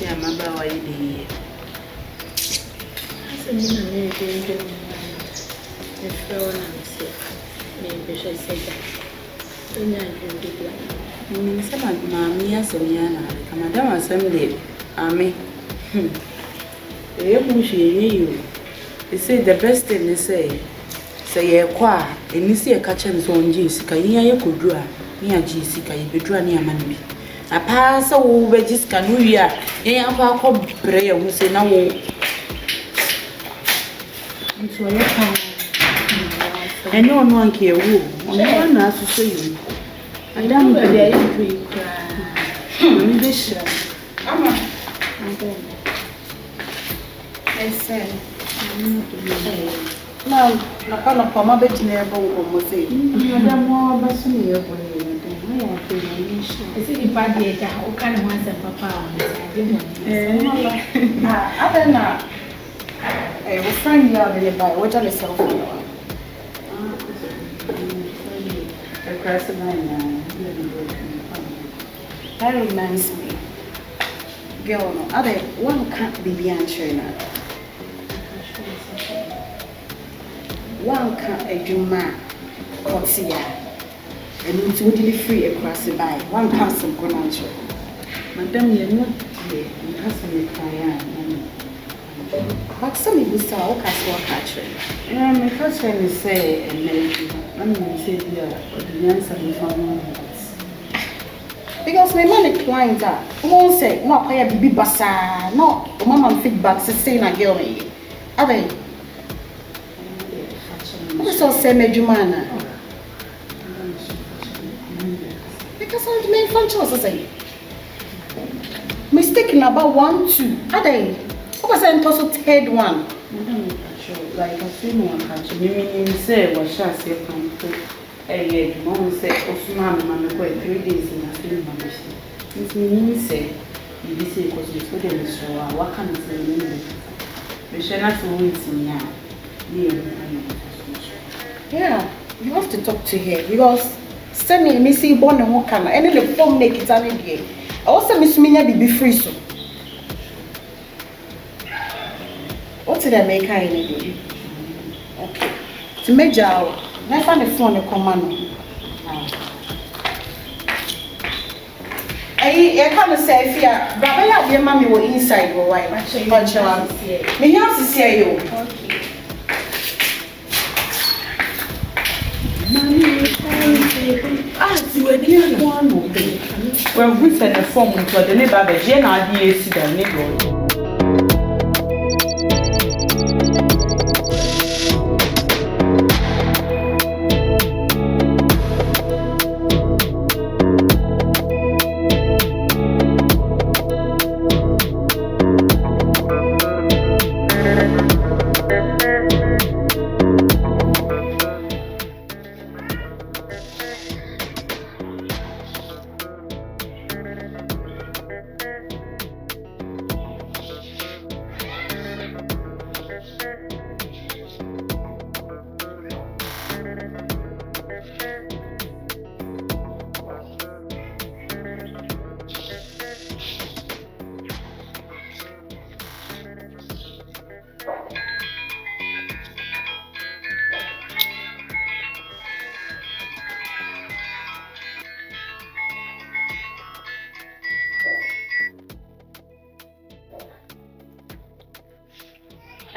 Yeah, my baby. I said, the phone and say, maybe she said that. Some mammy as a yana, Madame Assembly, Army. You. They say the best thing they say a qua, and you see a catcher's own Jessica, you could draw near Jessica, you be drawn near Manby. A pass over Jessica, New Year, and call prayer who say no. I know one care who, one has to say you. I don't know where you cry. This now, I can't come up with never almost say, Madame, more Bassini. I see the party, how kind of ones and papa. I don't know. I will find you out by what I saw for you. That reminds me, girl, no, other one can't be beyond China. One can't a Juma Kotia and it's totally free across the by one council conancho. Madame, you're not here, you have some client. But some people say, "Oh, casual catching." My first friend is say, "I'm going to say the answer from because my money clients are won't say, "No, I have be basa, no, mama feedback saying a girl me." Are they? What's all say, Medjumana? Because I'm main function, say. Mistaken about 1, 2. Are they? What was I also third one? Like I say, no one catch me. Say, what shall I say from a mom said, Osewus, I'm going 3 days in a film. This means, say, you be say, because it's for them, so what can I say? We shall not always see now. Yeah, you have to talk to her because sending me see born and walk and any the phone make it any day. Also, Miss Minya be free so. What did I make her anyway? Okay. To major, I find the phone the command. I can't say if you, but I have your mommy were inside or why? Me have to see you. Okay. You were near one of them. When we send a form to the neighbor, the Gynel see the neighbor.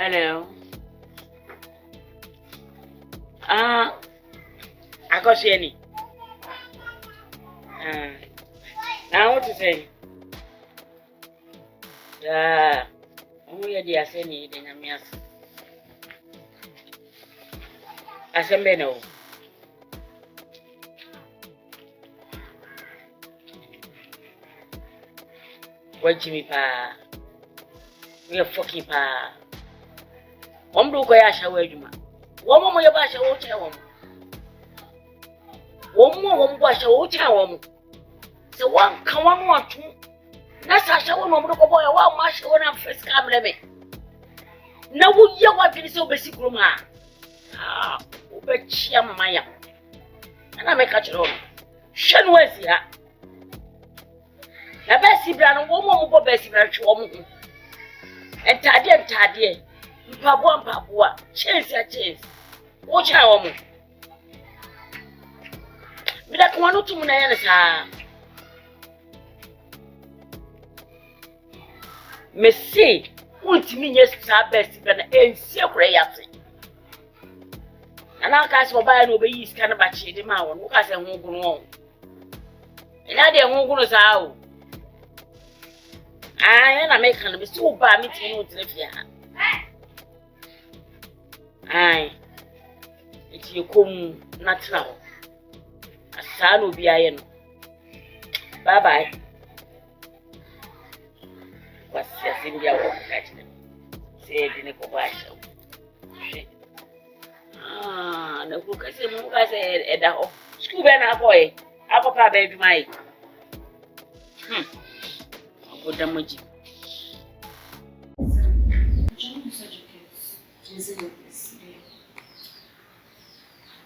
Hello. Akosuagynel. Now what to say? We are the assembly in Amias. Assembly no. What Jimmy Pa? We are fucking Pa. One do go ya shawe juma. One more ya ba shawo cha won. One more one bo shawo cha won. So one kan one want to. Na sa shawo no mo ko boy wa ma shawo na first camera me. Na wo ye wa bi se obesi kroma. Obechia mama ya. Na me ka chiro. Hwe no asi ha. best brand woman go best brand woman. And Taddy, Pabua, chase. Watch our woman. But I want to know. Messi, won't mean yes, best brand and secret. And I can't buy no baby's kind of a shady man. Look at them won't go on. And I didn't go to how. I make a so bad meeting to live here. Aye, it's your come natural. A son will be iron. Bye bye. What's your India walk catch them? Say it in a commercial. The book I said, Addo. School banner boy. Apple pie baby, my. Put them with you.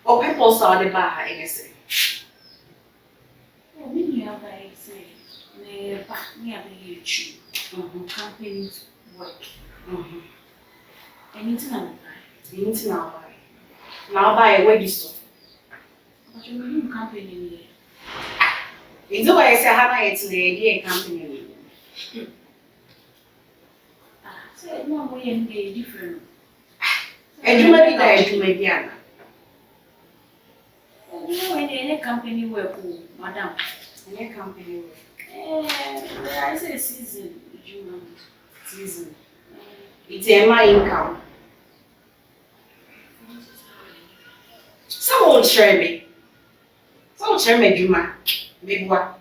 Oh, people saw the bar, I say. Oh, we have I say, near the YouTube. Companies work. Anything now buy. Now buy a wedding store. But you mean company? It's the way I say, how I to the idea company. So, no way and they different. And you might be there to make Diana. You know, any company work, madam. Any company work. I say season. Season. It's my income. Someone share me. Someone share me, Juma. Big what?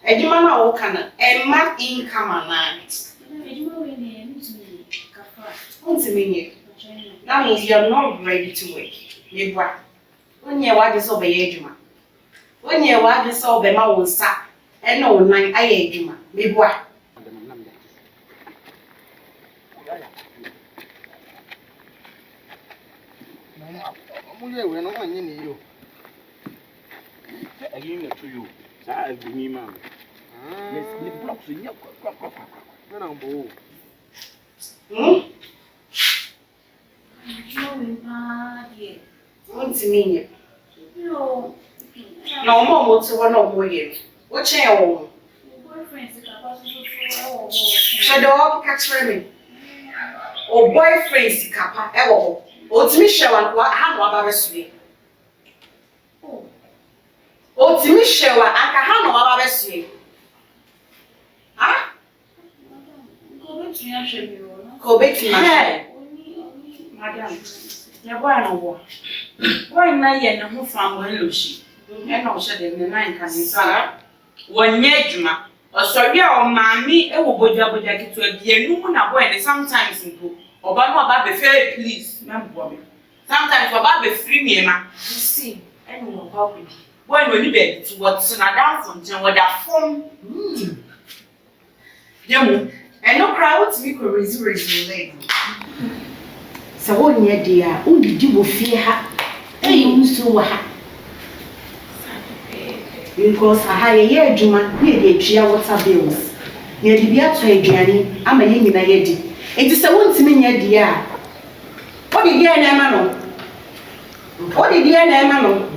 A Juma now can a month income a night. What's the meaning? That means you're not ready to work. Big what? When you want this over Juma. When you want this over my own sack, and no nine I Juma. Big what? We're not on you. I give it to you. I give me, ma'am. The blocks in your crop. What's the meaning? No more to one or more years. What's your own? Shadow catch me. Oh, boyfriend, Sikapa, ever. Oh, Michelle and what hand of our sweet. Oh, Michelle, I can hand of our sweet. Ah? Go back to my Madam, you're going why not yet no family Lucy? And also the 9 can say, 1 year, Juma, or sorry, or mammy, a woboja jacket to a dear no one away sometimes in book, or about the fair, please, ma'am. Sometimes about the free me, ma. You see, anyone help me. When you bed to what's on a down from what that form. Demo, and no crowds we could resume. So, 1 year, dear, only do you fear her? Hey, so what? Because I hire a year, Juma, near the Chia water bills. Near the beer to a journey, I'm a young in a yeti. It is a 1 million dear. What did you know? What did you know?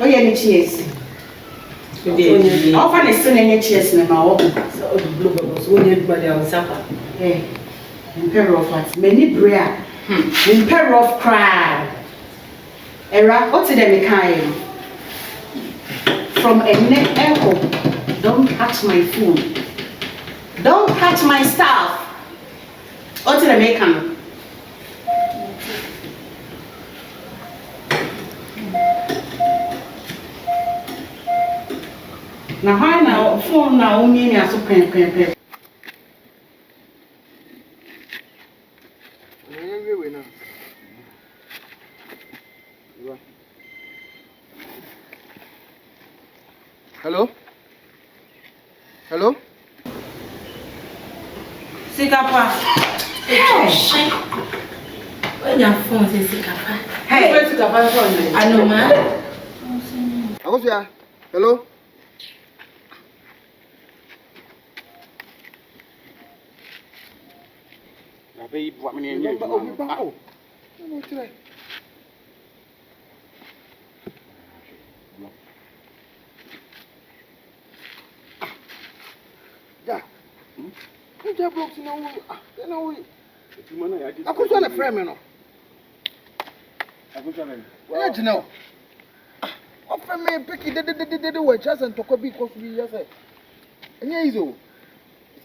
Oh, yeah, cheers. Often is still in a cheers in my office. So, the blue was one anybody on supper. Eh, in peril of what? Many brea. In peril of cry. Era, what's the kind? From a neck echo. Don't touch my food. Don't touch my stuff. What's the mechanism? Now, why now? Phone now, only as a pen. Hello? Hello? Sikapa. Hey! When your phone says Sikapa. Hey! Where's Sikapa phone? I know, man. Hello? Pay for me and you. Oh, yeah. You just broke in a way. I could run a frame, no. I could run. Well, you know. What for me, Picky did the work just and talk a bit of me, yes, sir. And yeah, so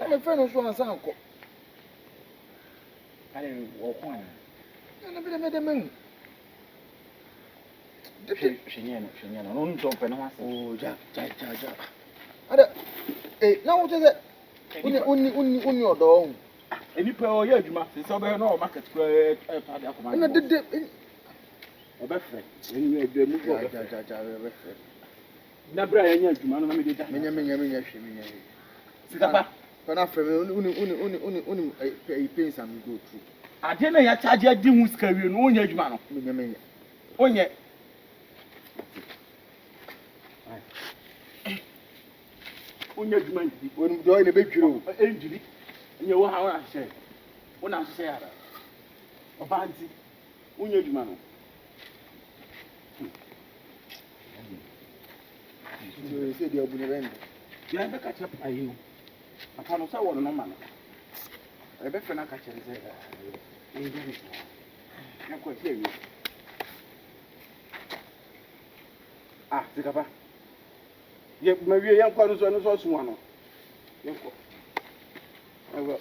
I'm a friend of Swan's uncle. I didn't walk on. I never met a man. Shinyan, don't talk and ask. Oh, Jack. Now what is it? Only your dog. Any power, you must be so very no market square. And I did a best friend. Never any man, Sikapa. When I only pains and go through. I tell you, I charge you, Dimus carry no man. Onye. Onye man, when you in a big room, injury, and you how I say. When I say, a fancy, Onye man. You say the open you have to catch up by you. I can't say what no man. I bet for not catch and say, I'm quite hear you. Ah, Sikapa. Yep, maybe a young quarters on us also one.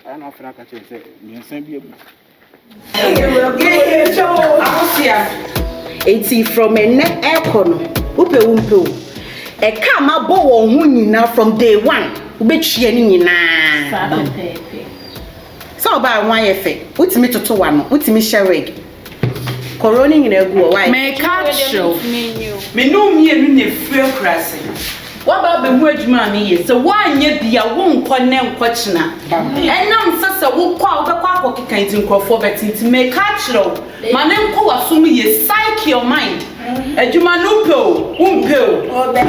I'm not for not catch and say, you send me a book. It's from a neck aircon. Upe. A kama bo nyina from day one. Ubechi ani nyina. So ba wan yefe. Utimi toto wa no. Utimi shereg. Corona nyina egu why? Me ka show. Me no mienu ne free krase. Wa ba be hu adwuma me ye. So wa nya bia wo nkɔ ne nkɔ china. Enam sasa wo kwa wo be kwa akɔkeka nti nkrɔfo betinti me ka show. Ma ne nkɔ wasum ye psych your mind. Adwuma no pe umpeo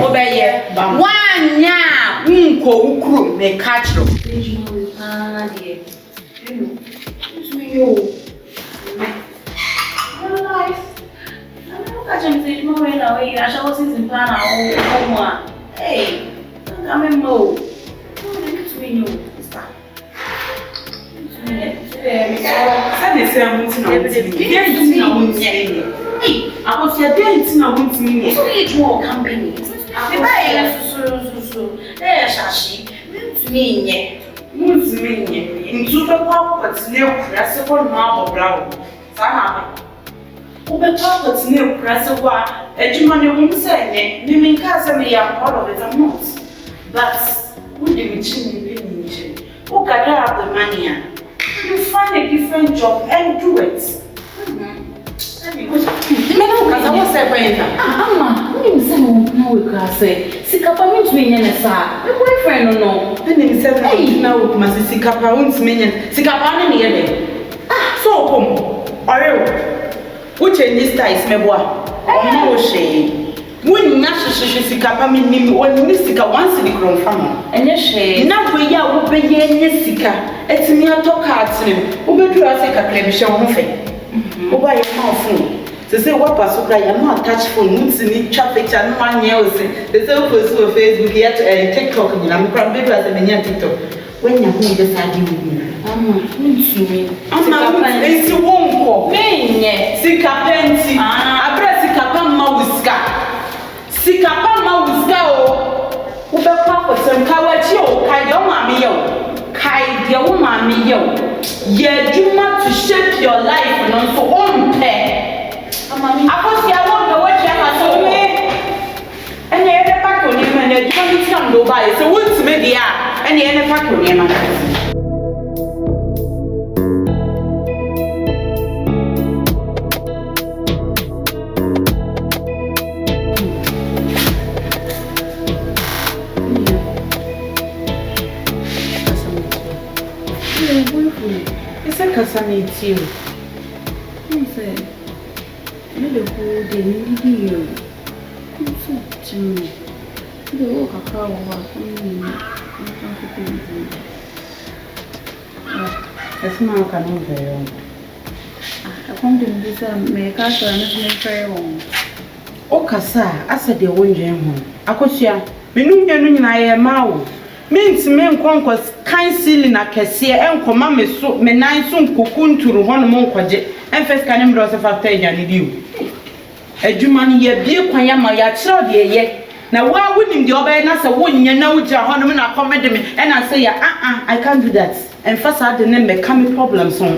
obeye wanya unko ukuru me ka show. Adwuma we you life. I don't say no way now. I shall was in plan now. Hey, I'm in mode. What do you mean? Stop. I was your dating a woman to me. So each more company. The buyer so. There, Shashi. To me, yet. Moons me in super pop, but no press for marble brown. Sahaba. Open top, but no press of what Edgemon won't say. Women can't say me are part of it, I'm not. But would you be chinning? Who gather up the money? You find a different job and do it. Because I was saying, Amma, when you say no, we can say, Sikapa means me and a sa. My boyfriend, no. Then he said, hey, now, Master Sikapa won't mean Sikapa and the ah, so come. Are you? Which in this time is my boy? Oh, no, she. When Nashi Sikapa mean when Nisika once in the grown family. And yes, she. Now we are open here, Nisika. It's me a talk hard to him. Who do I take a clever show? Oba ye phone. They say what pass cry, I'm not touch phone. Won't see traffic and man else. They say for Facebook here TikTok. I'm crying baby as a many TikTok. When you hold the side with me. It's a won't Sikapenti. I press Sikapa Wiska. Sikapa Wiska. Uber Papa, some Kawachi, Kayo Mammy yo. Kai your mommy yo. Yeah, you want to shape your life and also own pair. I was here, I won't know what you have told me. And the other pack on him and the journey come go by. So, what's maybe and the other pack on him. Casamity. He said, "Little who they need you. The walk a car Yes, ma, I can't very well. I come to this make us very well. O kasa, I said the one gem. Akosia, menu yenu na ye mawo. Means men conquers kind ceiling a cassia and command me so me nine soon cocoon to one more quadget and first can embrace of after you. A Juman ye be quayama ya child ye. Now why wouldn't the other answer wouldn't you know which are honor and comment me and I say I can't do that. And first I didn't make coming problems on.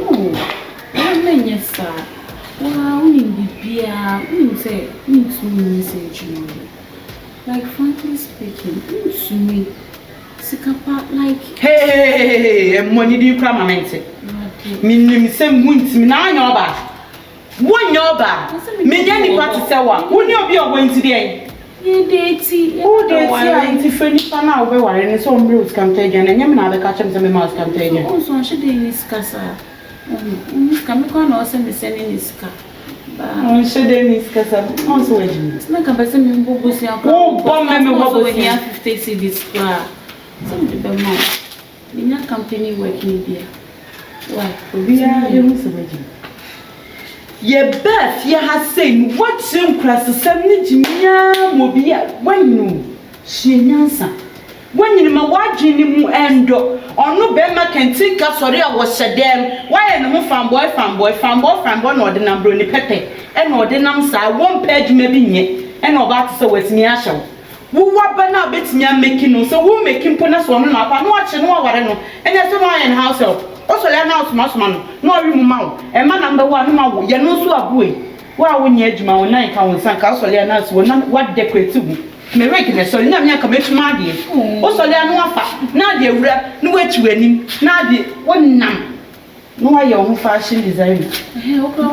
Yes, sir. Well, we need say need to message you. Like frankly speaking, to me. Sikapa like hey money do cry mamente minim sem wunti na anyoba wonyoba me nya ni kwate sewa woni obi ogwenti de ye date o date anti feni pana obe ware ne so ombre ut kamteja na nyame na be ka chem se me mas kamteja o so she de ni skasa kami ko na o se me sene ni ska on she de ni skasa on so weji na ka be se me mbogo si akwa o bom me wo we here 50 cedis kwa. Some of the money. In your company working here. Why? We are the ye Beth, ye has said what some class 70 mobia when you she answer. When you ma watching him and or no bema can think us sorry I was said them. Why and no fanboy, or the number in the pepe, and or the number 1 page maybe yet, and about so with me asham. Who na bit me making so who making punas one up and watching no and there's no one in house help. Also, learn house man, no room and man number 1 no you know so a boy. Why when you edge my 9 counts and castle learners will not what decorate to me. Me regular so now me come to my dear. Also, learn no afa. Now the rap no way to him. Now the one nam. No, your own fashion designer. Hey, okay,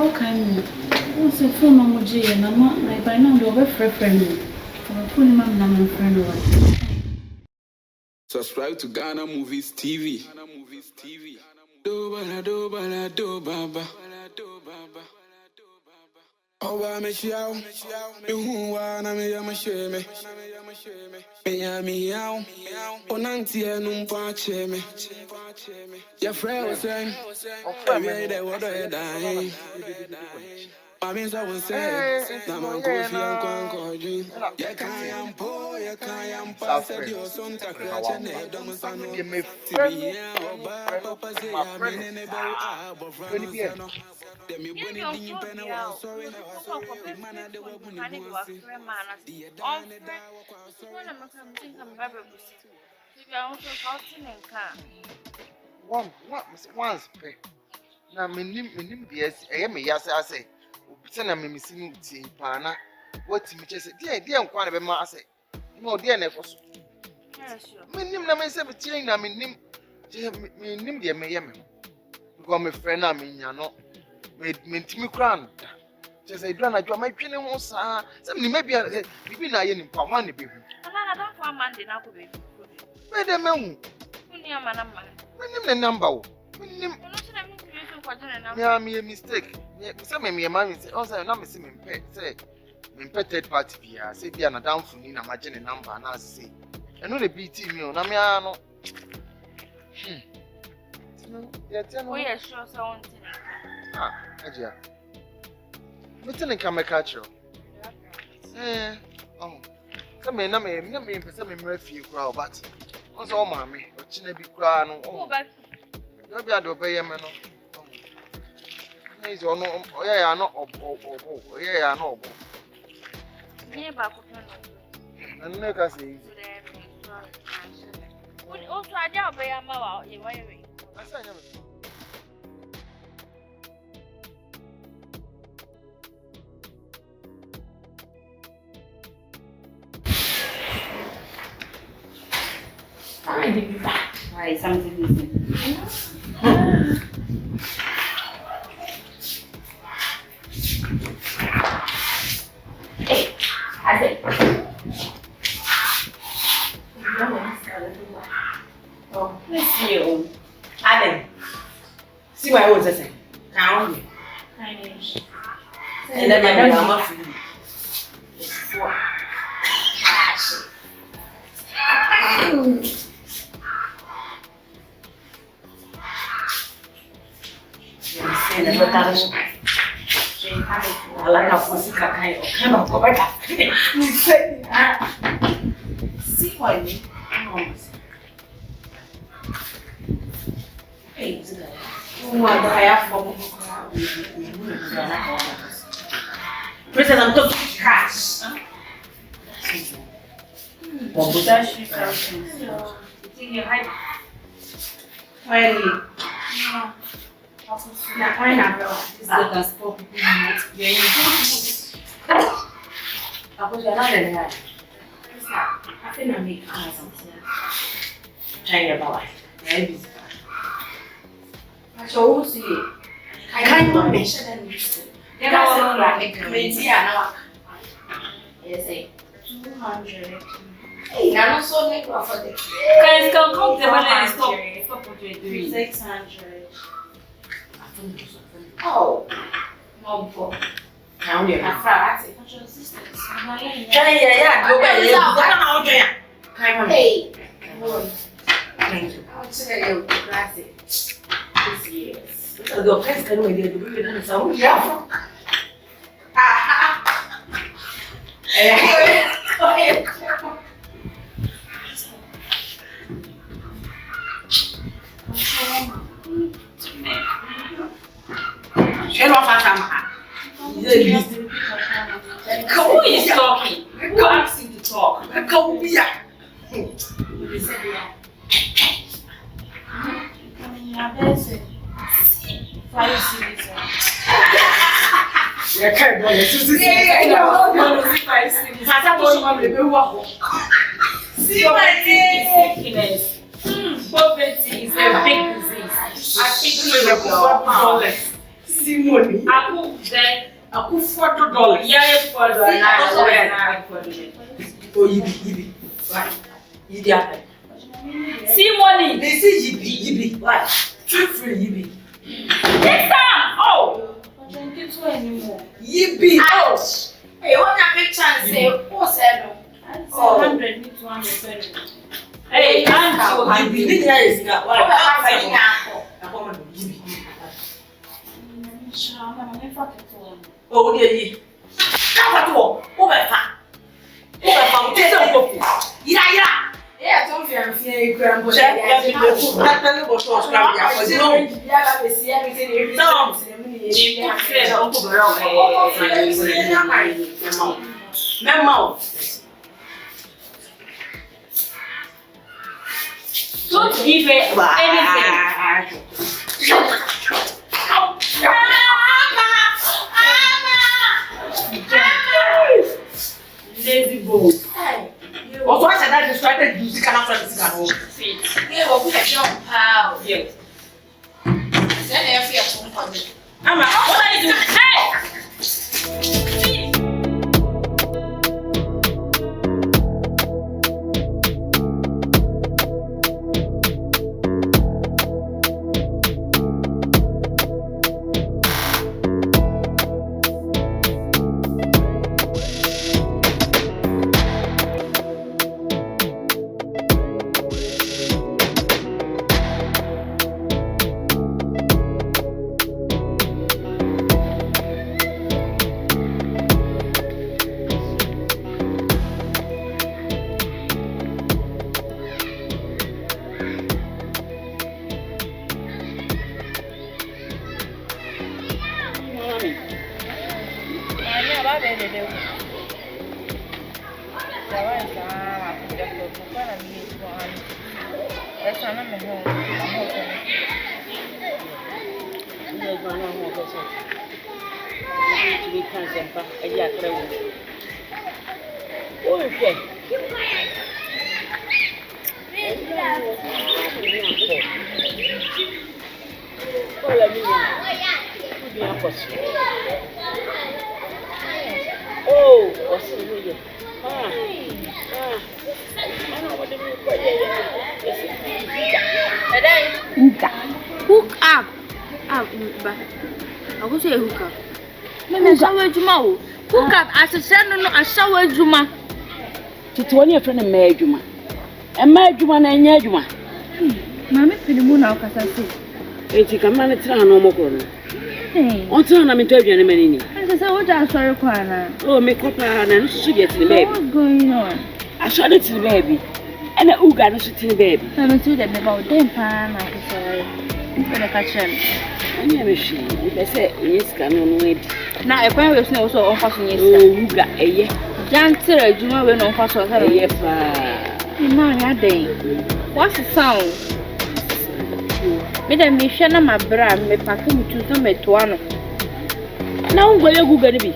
what's a phone on Moji and I'm not like by now you're very friendly. Subscribe to Ghana Movies TV. Do baba. Oba me shiao, ihuwa na me yama sheme. Me yami yao, onanti enu mpa cheme. Ya friend saying, every day what I die. I mean, so we say, Naman Kofi and Concord. Yakayampo, Yakayampa, said your son, Takrajan, Domusano, Tibia, Papa, say, I'm in a bow, but Francisano. Then you win it in your pen. Sorry, the man at the woman, I need to ask your man. The Adon, once pay. Now, minim, yes, I am a yes, I say. Send me missing tea, pana. What to me just dear, I'm quite a mass. No, dear, never. Minim, na me 17, I mean, nim, dear, me, because my friend, I mean, you're not made me crown. Just a grand, I draw my training was, something maybe I in Pawani, baby. I don't want Monday now, baby. Where the man? Minim, number. Minim, yeah, me a mistake. Some of me, mammy say, also, I'm not missing pet, say, third party beer, say, be an down for me, imagine a number, and I say, I know the BT me on Amiano. We are sure so. Hajia. What's come a catcher? Oh, some men, some refuge crowd, but also, mammy, or Chinabi crown, oh, but maybe I do pay a man. Yeah, I know. Yeah, I know. And look, I see. Also, I don't pay a mouth. I say, I did that. Why something missing? I said, oh, let's see you. Adam, see what I was saying. Count. And then I don't know for you. And the better. I like a fussy kind of camera. See why? Hey, who are the higher form? President, I'm talking cash. What was that? She's something. It's in your height. Finally. Yeah, pineapple. It's like a sport. Yeah, I was another guy. I think I make something. Trying about it. Maybe. I shall see it. I can't mention anything. Then I said, like, crazy, I know. Yes, 200. Hey, I'm not so late for the guys can come the money and stop with 600. Oh, no, for now, you're not fast. Yeah, go back. Hey, thank you. I'll tell you, classic. Yes. The place can we do it? So, yeah. Who is talking? Who asked you to talk? Come here. Poverty is a big disease. I think Simone. I put $4. Yeah, $4. Oh, yibi. Right. Yibi. See money. They say yibi. What? Free yibi. Lista! Oh! I don't get to anymore. Yibi. Oh! Hey, what a big chance say? Who said no? 100 need 200. Hey, I'm yibi. This guy is not. What? Yibi. Oh, what are you? Yeah, don't fear grandpa. Don't give it anything. Lazy boy. Also, I said that you started using cannot try to see that. Yeah, but we have shown how. Yes. Then I fear for me. Amma, what are you doing? Hey! Hook up. I go say hook up. Me shower juma o. Hook up asese no a shower juma. Titi woni e friend na adwuma. E ma adwuma na enya adwuma. Mama pinimu na okasa se. Eti kama na tira na omokoro no. Nothing. On time I'm into any many. I said, what are sorry, Kwana? Oh, make up and she get to the baby. What's going on? I showed it to the baby. And I got to the baby. I'm to them about them, Pan. I'm sorry. I'm going to catch him. I never see. They say, yes, can on wait. Now, if I was also on fashion, you got a year. Janter, you know, when on fashion, I Yes, man, I day. What's the sound? Me dem me hwe na mabra me pack me tu so metuano na wo ya guga ni bi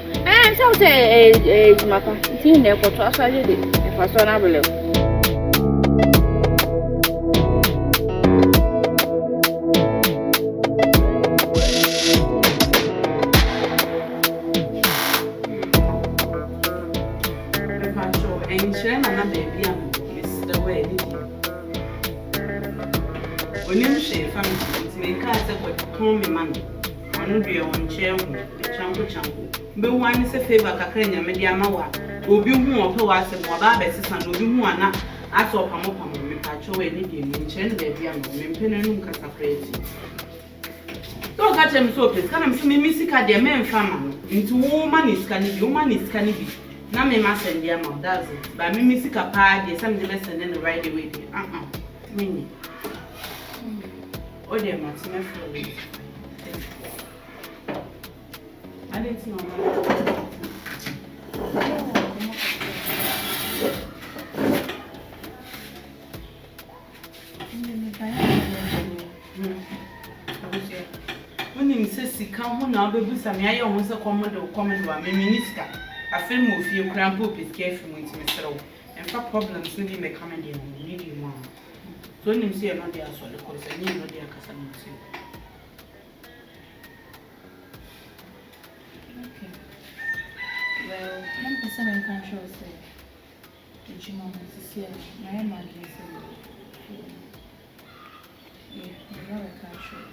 so say mapa ti na ekoto aso aje de e fa so na bele be one is a favor kakanya media mawa obi hu ope wa se mo ba be sesa no obi hu ana aso pamopamo me pacho we ni de me nche ne bia no me mpene nu nkasa preti to ka chem so pe kana me me sika de me mfa ma no nti wo ma ni sika ni bi wo ma ni sika ni bi na me ma send dia ma that's it ba me sika pa de some de send in the right way de me o de ma ti me fo I didn't know. When you say Sikapa, now baby, some I almost a common one, minister. I feel more few cramp up is careful with Mr. And for problems, maybe may come in and need you more. So when you say not there, so the course, and you know their customer. Well, one person in control say, "Did you know this year? My man is yeah, we are a control.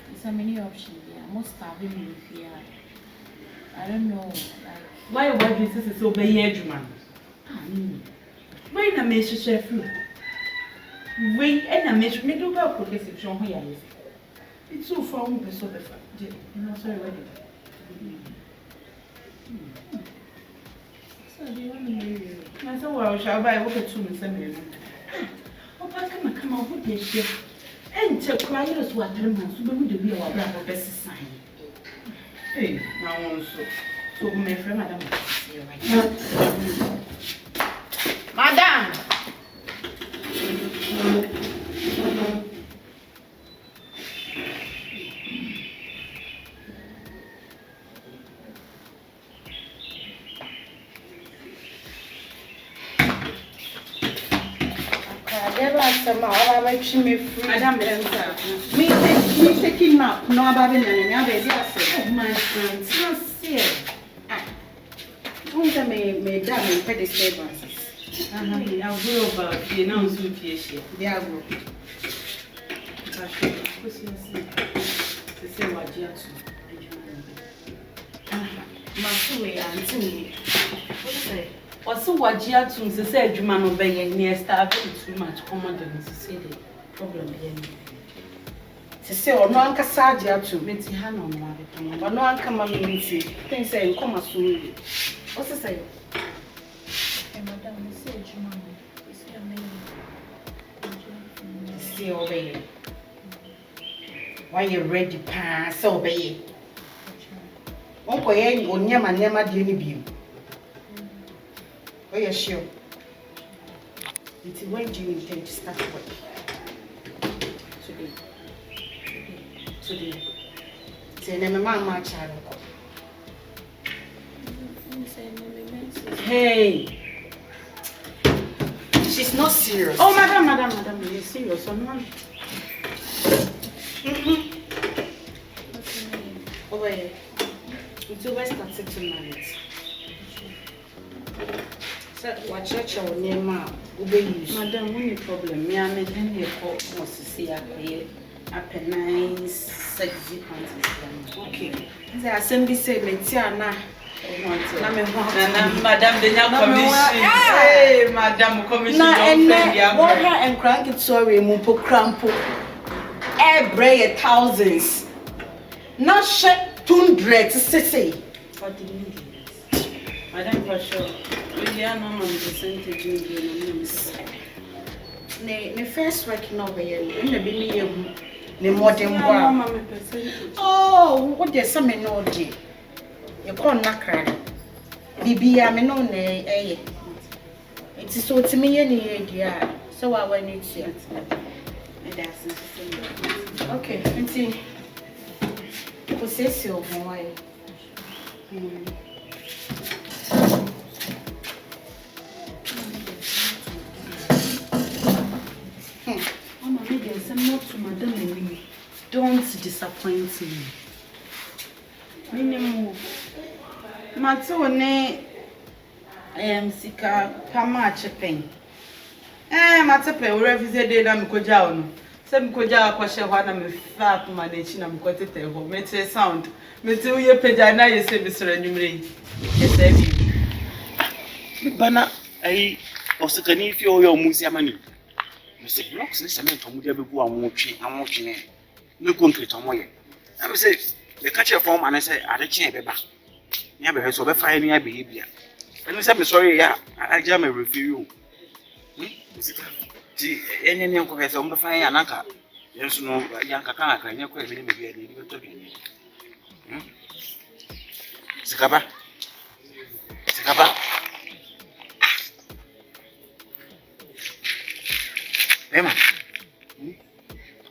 There's so many options there. Most have been with here. I don't know, like why do you say so? Be here, man. Why na me share food? Wait, and I make me do about progressive show here. It's so far from the so the fact. You know, sorry, what so do you want to marry you? I said, well, shall I walk at 2 minutes? Oh, come on, what is she? And to cry us what 3 months, so we will be our brother best sign. Hey, now also. So, my friend, Madame, Madame. Madam, me taking map, no about it, my friends. Don't tell me, damn, pay disturbances. I'll go over, you know, so here. They are good. Say what you also, what you have to say, you man obey and near start too much common than to see the problem. To say, or no one can side you to meet hand on one, but no one come on me see things say, come as soon. What's the say? Madam, you say you man, you see obey. Why you ready pass obey? Uncle, you never did any view. Oh, yeah, sure. When do you intend to start work? Today. Say, never mind my child. Hey! She's not serious. Oh, madam, you're serious or not? Oh, wait. Until we start settlement. What church or name Madam, only problem. Me, I'm in here for see a nice sexy panties. Okay. The assembly said, Metiana. Madam, the young commission. Hey, Madam, commission. And crank it sorry, Mupo Crampo. Every thousands. Not shut 200 say. What do you mean? Madam for sure. We are no percentage in the first work no way, and the billion the modern one. Oh, what there's some no day. You can't not cry. Bibi, I'm no nay, it is so to me any idea. So I went it yet. Okay, and see. Possess your boy. Mama, maybe I'm not to Madam and don't disappoint me. Minimum. Matone Sikapa match pen. Matape, we revisit them Kojao. Some Koja Kwasha Wana me fat managing and got it home. Made a sound. Metu ye pejana, you say, Mr. Numeri. Yes, Bana, I also can if your museum. Mr. Blocks is a man from Mudia Bugu and watching it. No country to Moye. I say, the catcher form and I say, I can't be back. Never has over fire near behavior. And I said, sorry, yeah, I jam a review. Any young has on the fire and anchor. There's no young Kakaka, and you're quite maybe a little bit. Sikapa. Emma.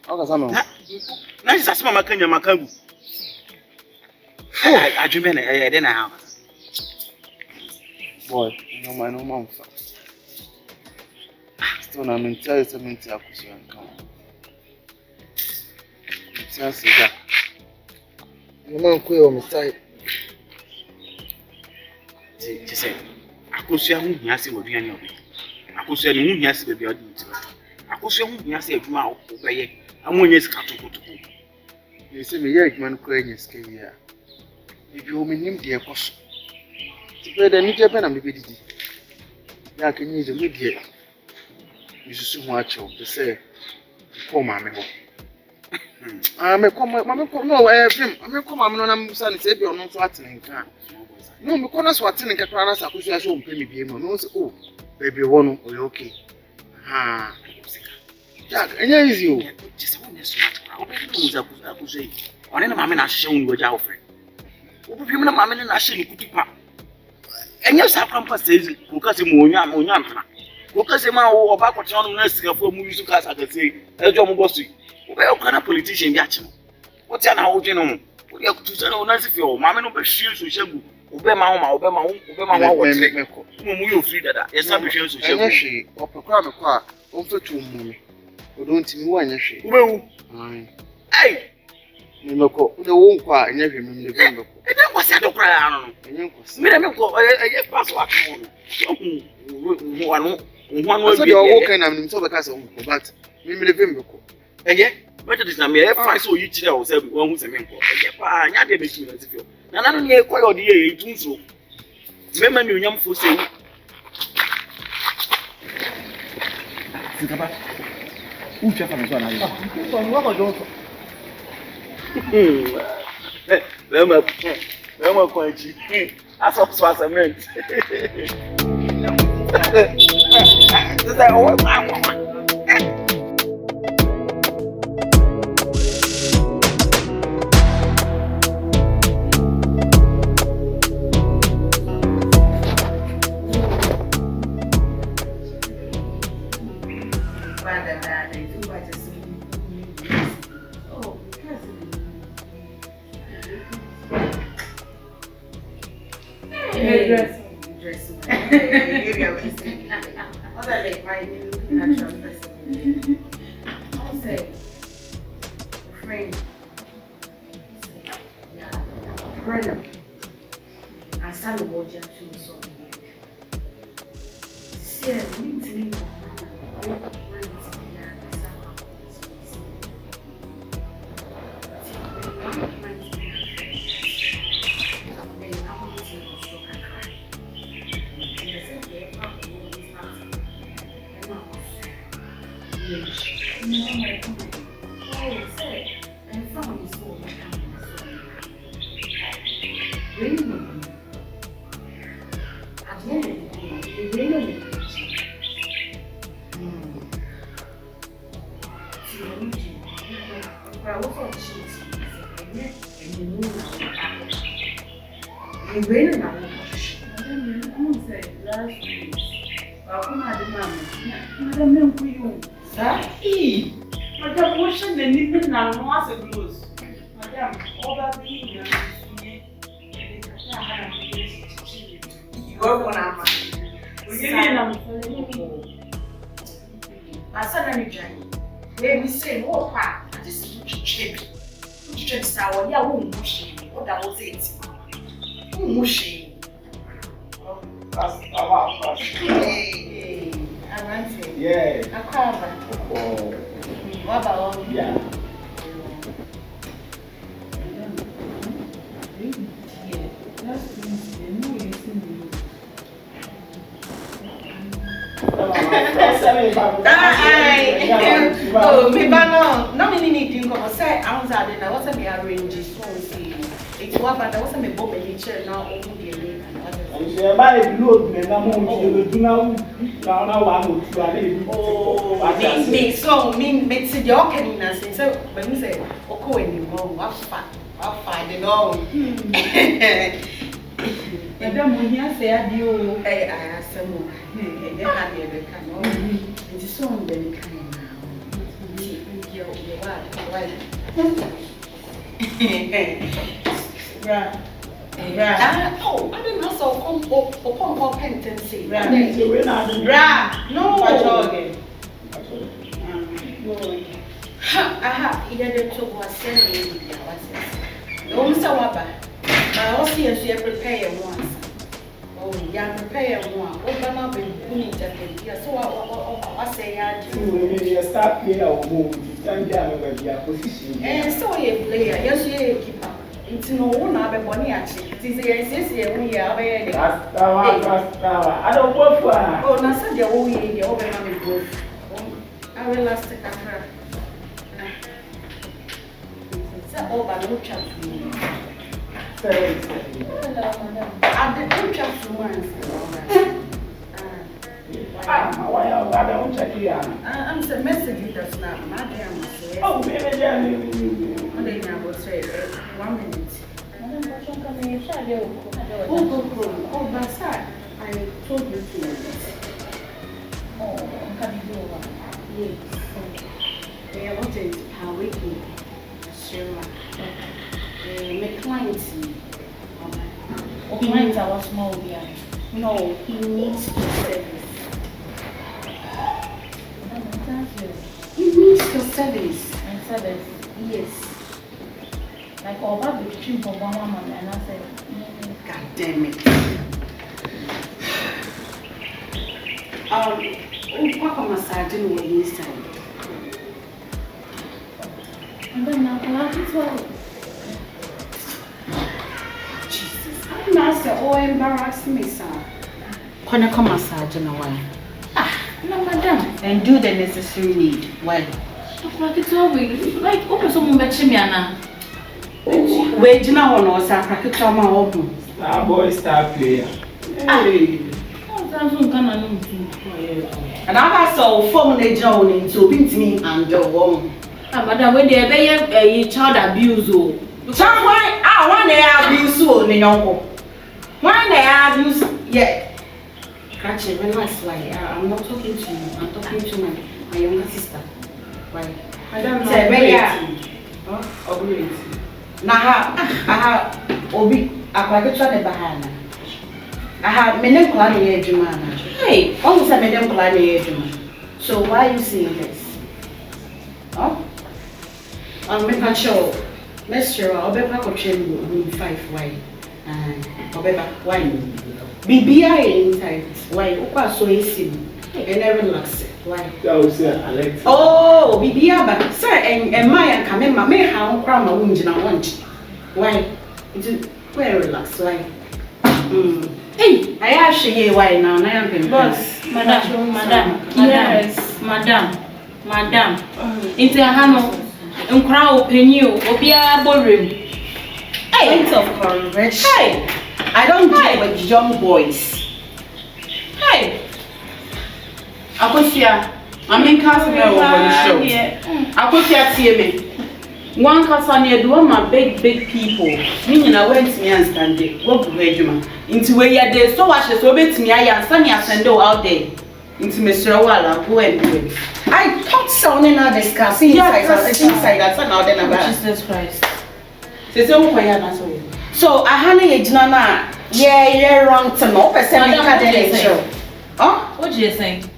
How can I? Nice as Mamma Kenya Makabu. I dream in a dinner house. Boy, no man, no mom. Still, I'm in tell something to akosuagynel. Just that. No man, queer on my side. She said, akosuagynel, yes, it would be any of it. Akosuagynel, yes, it would be a duty. Akosuagynel, yes, it would obey. I'm one year's cut to go to go. You see me, young man, crying is here. If you mean him, dear boss. To play the new Japan and the BD. Yeah, can use a media. You should so much of the say, poor mammy. I'm a come, no, I have him. I'm a come, I'm son, say you're not swattering. No, because swattering can run us. I could say, so pay me, no, oh, baby, one, okay. Ah, Jack, and here is you. Just one is smart. I could say, on any mamma, I show you what Alfred. What if you know mamma and I show you could pop? And yes, I come past this because Moyan. Because a man or back what on the for music as I can say, Eljon Bossy. Well, kind of politician, Yachim. What's an old gentleman? We have to say, oh, nice if your mamma no shields to Shabu, Obema, whom you free that establishments to Shabu. She, or proclaim a car, over to me. Don't you want your shit? Well, hey, you know, the won't cry and every minute. And that was a cry. I pass one was walking and himself a castle, but we may live in. And yet, better this time, I saw you tell us everyone who's a man. I had a machine as if you. And I don't hear quite all the year, you so. Remember, you young for saying, Sikapa. Who check on the one? Lema quite cheap. As of Swazament. Is that all I want? Let me say, what part? This is Chibi. Chibi sour, yeah, won't mushy. What that was it? Mushy. Hey, I want it. Yeah. A cover. Oh. What about? Yeah. Oh, me banana. No, me need to go. Say, I was at the. What's a me arrange? So see, it's what, but what's a me bob and chair now. Oh, dear. And she buy a load, and I'm going to do now. Now, oh, me so me to the okay, so when you say, oh, anymore, what's fine, you know. Madam, when you say adieu, I ask some more. They had the can. It's so on the kind now. Oh, I didn't know so. Oh, penitency. No, aha, either to was selling. No, so what? I also see you prepare once. Oh, yeah, prepare one. Open up and put it again. So I say, I do. Start here or move. Stand down with your position. And so a player, yes, you keep up. It's no one other bonnie actually. It is we are very. I don't work for her. Oh, now said the old lady over my growth. I will last a her. Oh, but no chance. I didn't trust once. I don't check here. I'm the message that's not my damn. Oh, baby, I will say 1 minute. Oh, but sir, I told you to. Oh, can you do one? Yes. They are wanting how we can share. My clients. Clients are small here. No, he needs your service. He needs your service. And service? Yes. Like all that with stream for one woman and I said, God damn it. Papa massage in the Lista. and then now I like it well. Master, oh, embarrass me, sir. Can I come massage in a while? No, madam. And do the necessary need. Why? Like it's always like open someone bet me now. Wait, you know, no, sir, I could come home. Star boy, star player. Hey. Oh, that's what can I do? And I saw 4 minutes journey to beat me and your home. Madam, when they be child abuse, oh. Child, why? Why they abuse you, Ninoko? Why they abuse? Yeah. Catch it, relax, why? I'm not talking to you. I'm talking to my younger sister. Why? I don't know. Agree. Now, Obi, I got to bahana. I have many clients here, Jumana. Hey, almost a medium client here, Jumana. So why are you saying this? Oh? I'm making sure. Let's sure I'll be back on room 5. Why? I'll be back. Why? BBI inside. Why? What's so easy? And I relax. Why? Oh, BBI, but sir, and my and come in my may have crown my wound and I want. Why? It's very relaxed. Why? Hey, I actually why now? I am being boss. Madam. Yes, madam. Into a hand. Crowd open you, Obia ballroom. Hey, of correction. Hey, I don't deal with young boys. Akosia, I mean, Castle show. Akosia, see me. One cousin near do my big people. Meaning I went to me and stand there. What do you into where you're there? So much as obey me. I am Sunny and out there. Into Mr. Walla, go and do it. I thought so, and I discussing inside that's another about Jesus Christ. So I had a Jana, yeah, wrong to no percent. Huh? What do you think?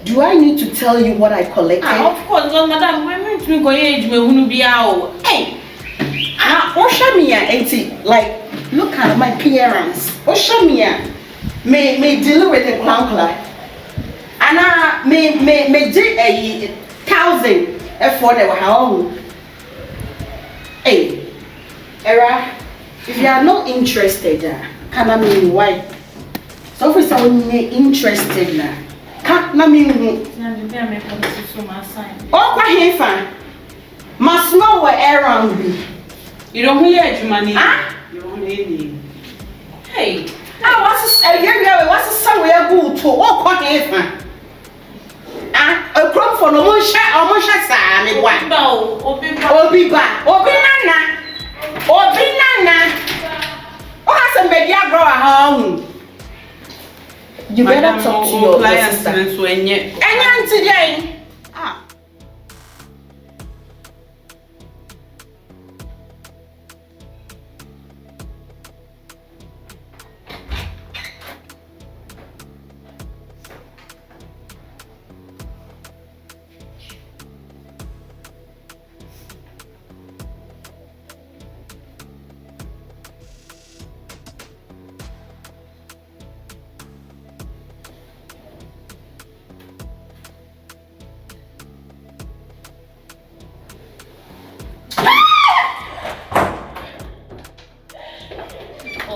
Do I need to tell you what I collected? Of course, because madam, we meant to go age me who be out. Hey, Oshamia, like, look at my appearance. Oshamia, may deal with a clown. And I may do 1,000 for the home. Hey, Era, if you are not interested, can I mean why? So for someone interested now. Can't na me hu. Oh, kwa hefa. Must know where around be. You don't hear Jumani. Ah? You don't hear. Hey. Ah, what's a somewhere good to oh kwa hefa. Ah, a crop for no more shot, sa me wa. Obi nana. Oh, has a media grow a home. You better talk to your sister. And today. Ah.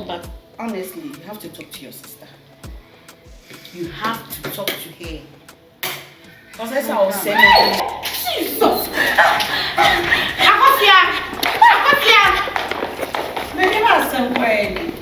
But honestly, you have to talk to your sister. You have to talk to her. Because that's how I was saying. Jesus! Akofia! Maybe that's somewhere.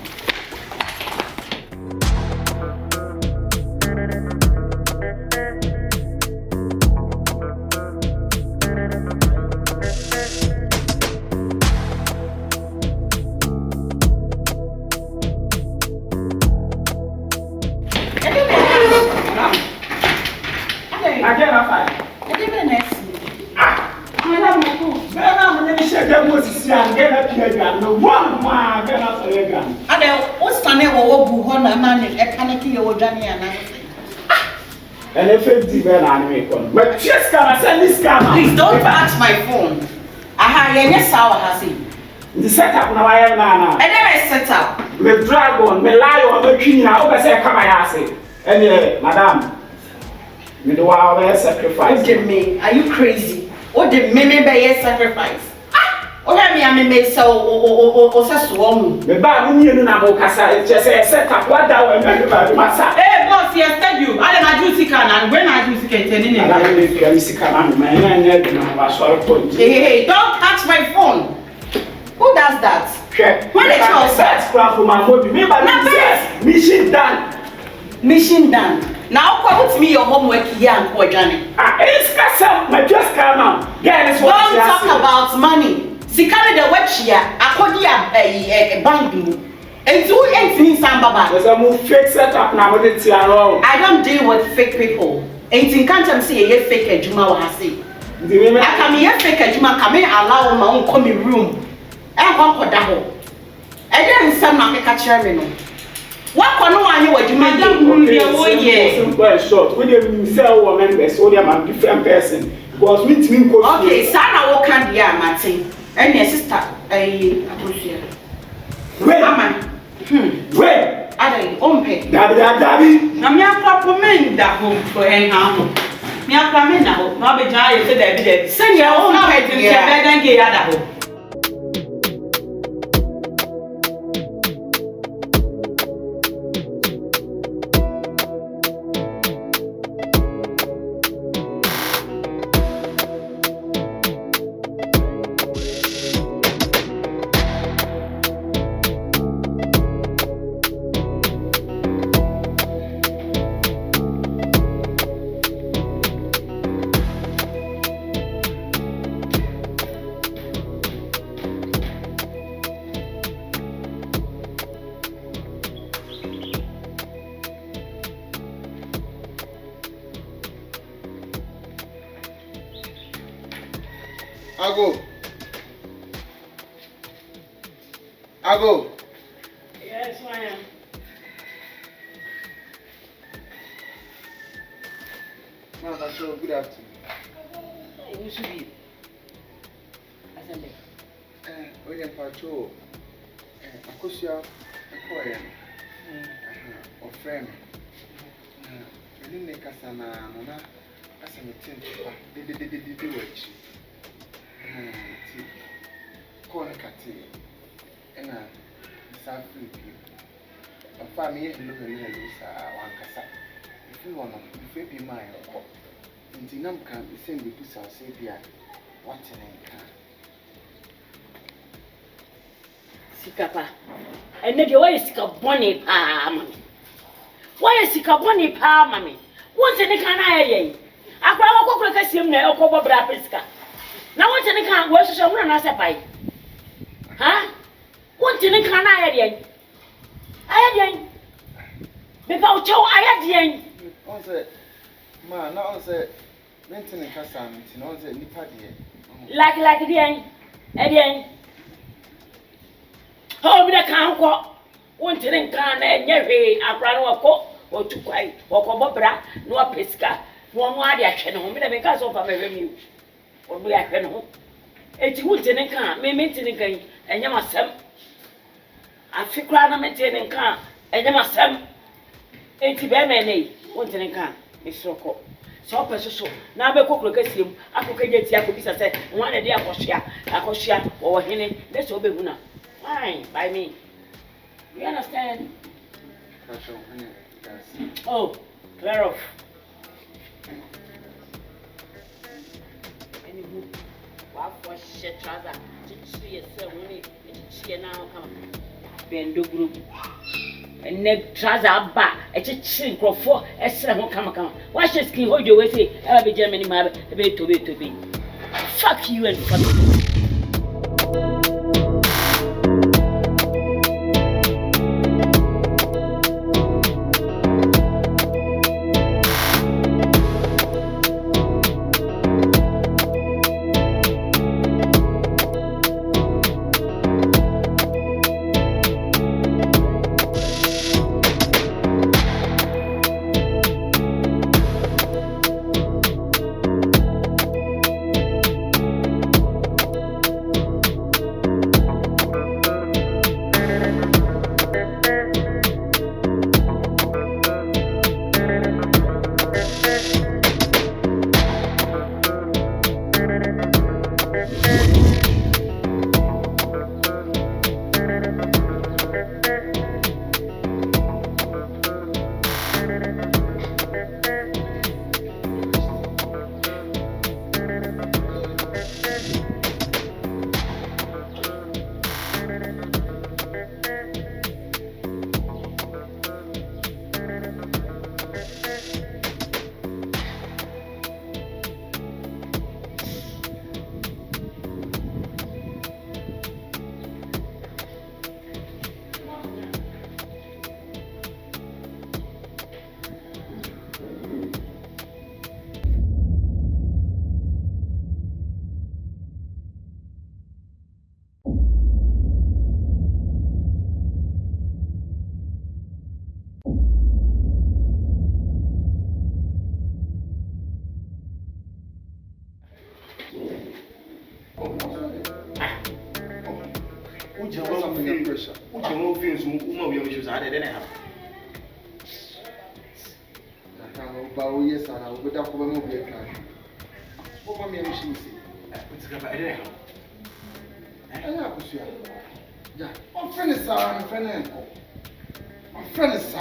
Please don't touch my phone. Aha, yes, how has it? The setup now I am now. And then I set up. Me dragon, me lion, me king now. Over say come I say. Anyway, madam, me do our sacrifice. What did me? Are you crazy? What did me be sacrifice? Ohemaa me make so o saswo me ba mu mienu na mo kasa je say set up what that one me ba do masa eh boss yes tell you I am a juicy can and when I juicy can tell you na me fi juicy can man na do na ba so point hey don't touch my phone. Who does that? When the child starts craft for my phone me ba mission done now put me your homework here and go Johnny. It's kasa my just come out girl is what don't talk about money. Sikapa the watch here, akodi a bandu. And two ends sambaba. There's a move fake setup now with it. I don't deal with fake people. And in can't see a fake Juma Wahasi. I come here fake adwuma come allow my own come room. E kwa koda ho. E dey nsam na keka kire me no. Wa kono anye wadwuma dey hu dey wo ye. Simple short. We dey sell our members, so they are different person. Because we team go. Okay, sana wo kan dia Martin. And your sister akosuagynel. Wait. Aman. Wait. Adai ompe. Dabi. Na me akwapo men da ho for en ha ho. Me akwa men na ho. Na obeja ye se dabi. Send your own pet in the bed and get ada ho. Ago. Yes, I am. No, that's so good afternoon. You should be. Asante. William Pacho. Akosuagynel. Akoya. Or friend. I didn't make us an Nana as a meeting. Did watch. Corner catty. And Afriyie. A family look a little one cassa. If you want to be mine, and the number can be sent with us, say, dear, what an Sikapa. And then why is Sikapa mammy? Why is Sikapa mammy? What's in the can I? I can't go to him now, Cobo Brapisca. Now, what's in the can worship someone as a pie? Huh? What's in the can I? Because I had the man, now say, mentioning Cassan, no, the Nipa like the end. How did I can't walk? One thing can and never a brown or too quiet, or Cobra, no pesca, one word I can home because of a revenue. Or be I can home. It's wood in a car, may maintain again, and you must have. I feel crowd maintaining car, and you must have. 80 bemene wonte ne kan misroko so pesoso na be kokoro kasim akokaje ti akobisa se won na de akohia wo hene na so be huna fine by me you understand oh clear off any book wa for shit trouser to yourself when it now come bendo group and neck trouser back, a chicken for a seven come. Why should skin hold your way? Say, I'll be Germany, my baby to be. Fuck you and fuck you. Uji no feels uma we use I didn't have. Yes, I will go for a movie. What my machine say? I didn't have. Yeah, my friend is my friend. My friend is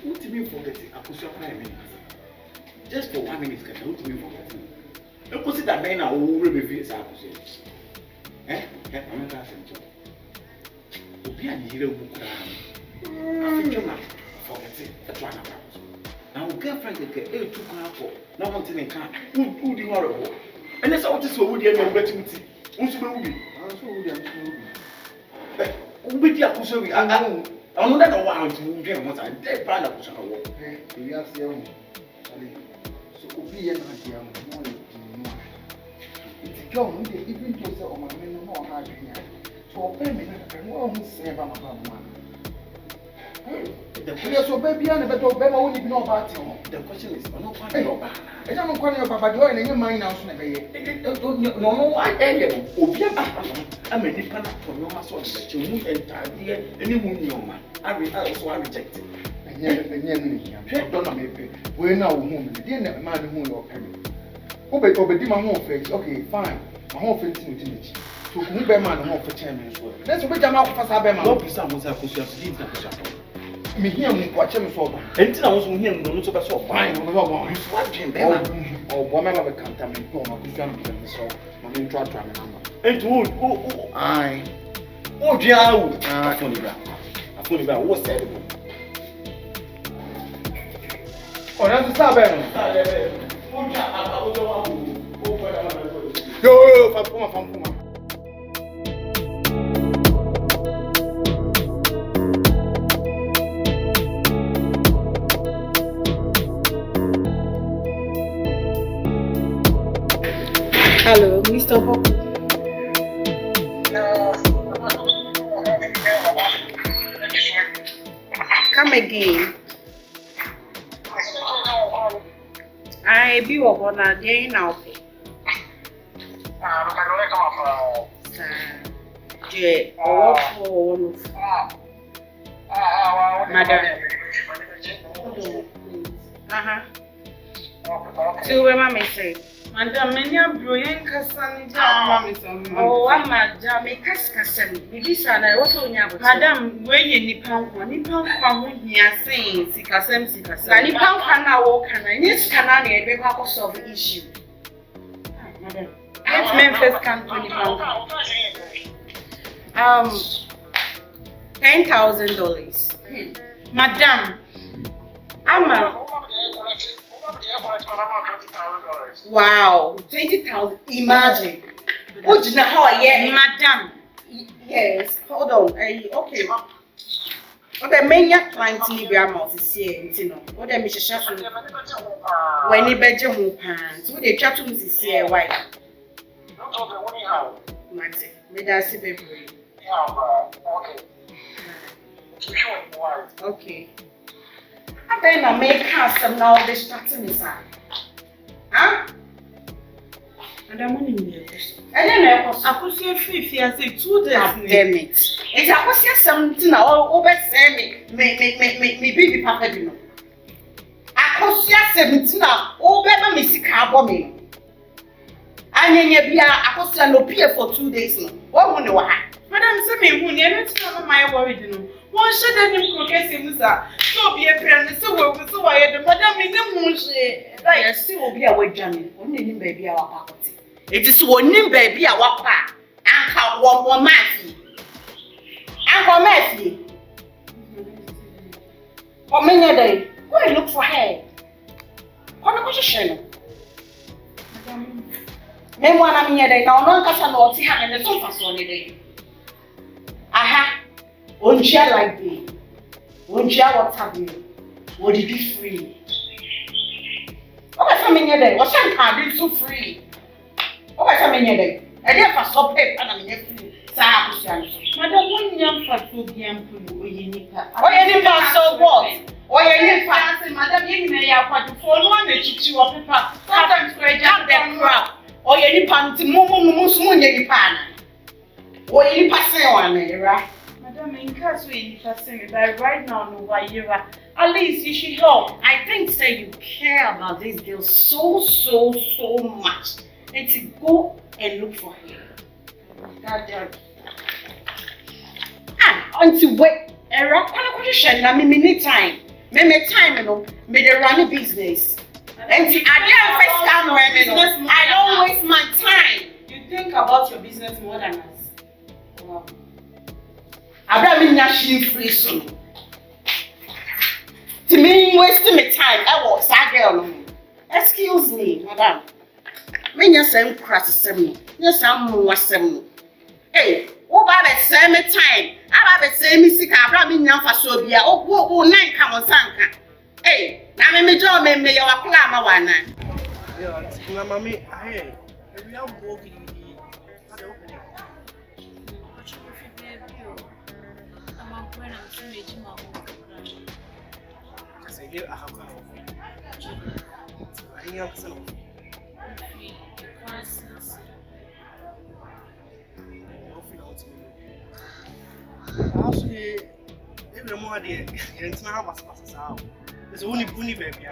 what do you mean forget it? Akosuagynel. Just for 1 minute, what do you mean forget it? Don't consider that men are already face Akosuagynel. I'm not asking you. Obi and you will book around. Forget it. That's one of us. Now, girlfriend get a 2 car for no one in car. Who do you want to go? And that's all this would be a better with it. Who's the movie? I'm so with the Akosuagynel. I know that I want to move them once I did plan up to work. We are young. So, be an idea. It's young, even to say, oh, my men know how to hear. So, payment, I won't say about my mama. The question baby, and the better Bema won't know about you. The question is, no, I don't know about you and your mind now. No, I tell you, I'm a dependent from your muscle that you move entirely, any moon, man. I also reject it. And yet, don't know, we're now home, the dinner man who you're coming. Obey my home face, okay, fine. My home face in utility. So, who be man home for 10 minutes? Let's wait a month for Sabema. No, some was a question. Me here, watch him so. And I was here, no, so fine. Or woman of a contaminant, so my main try to remember. And oh, I. Oh, Joe, I told you about what's said. Oh, that's the Sabbath. Yo, Papa. Hello, Mr. Boku. Come again. I be on a day now. Madam. So, where my say? Madam, many are brilliant Cassan. Oh, I'm Madam, a Cascasem. This one I also know. Madam, when you Nippon, when you are saying Sikasem, Nippon can walk and I need Canadian because of the issue. Madam, let Memphis come to Nippon. $10,000. Madam, I'm a. Wow, 20,000. Imagine. What do you know how I am, Madam? Yes, hold on. Okay. Okay, many clients need their mouth to see, you know. What they make a shot when you bet your home pants. What they chat to see a wife. Maxie, may I see baby? Okay. I then I make custom now this starting is huh? And I'm on in and then I could see a free I say 2 days. Damn it. It's I was here something now over say me baby papa you know. I could see 17 now over me Sikapa me. And then you be I could see no pay for 2 days now. What won't know what? Madam say me who never tell my worried you know. One should have him progressing, sir. So be a parent, so I had the madam in the moon. Like, still be a way, Johnny. Only baby our property. It is one name baby our pa. Uncle one Matthew. Uncle Matthew. What many day? Go look for her. What a position. Meanwhile, I'm here. Now, no one can know what's happening. The sofa on the day. Aha. Won't share like me. Won't share what's happening. What did you free? What's coming here then? What's I'm so free? What's coming here then? I never stop it and I'm here free. Madam, when young for 2 p.m. Oh, you need so what? Or you fancy, madam, you may have what you for one that you are paper. Sometimes we jump them crap. Or you pan to Mumu, you pan. Or you pass on, madam, in case we pass me by right now, no, why you are. At least you should help. I think say you care about this deal so much. And to go and look for him. Until wait, Era, I share na me need time. Me time, you know, me the run a business. And I don't waste my time. You think about your business more than us. Wow. I don't mean free soon. To me, wasting my time. I was that girl. Excuse me, madam. Me just say crass same. Yes, I'm more same. Hey, what about the same time? I have the same Sikapa. Me nyam for so bia. Oh, nine come on sanka. Hey, na me job me ya wakula ma wana. Yeah, na mami, hey, we are working. Actually, every morning, it's not what's out. There's only bunny baby.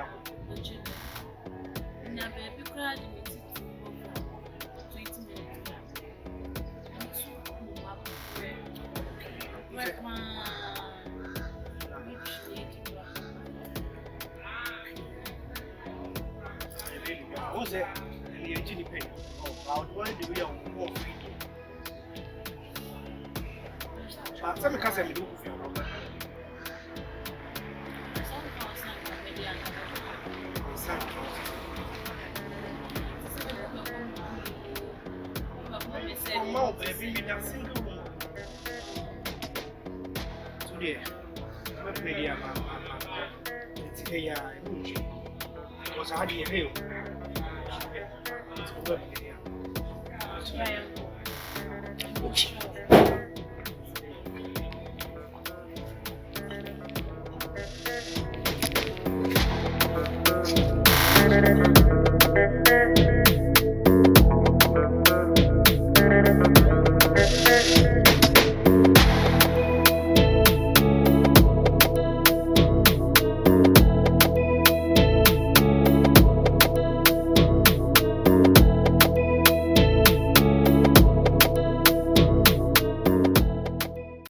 Baby cried What's it? And the engine pay. Oh, I'll do it the way I'm more free. But tell me, because I'm doing for you. Mom, baby, me that single room. Today, my baby, it's a was a hard year. It's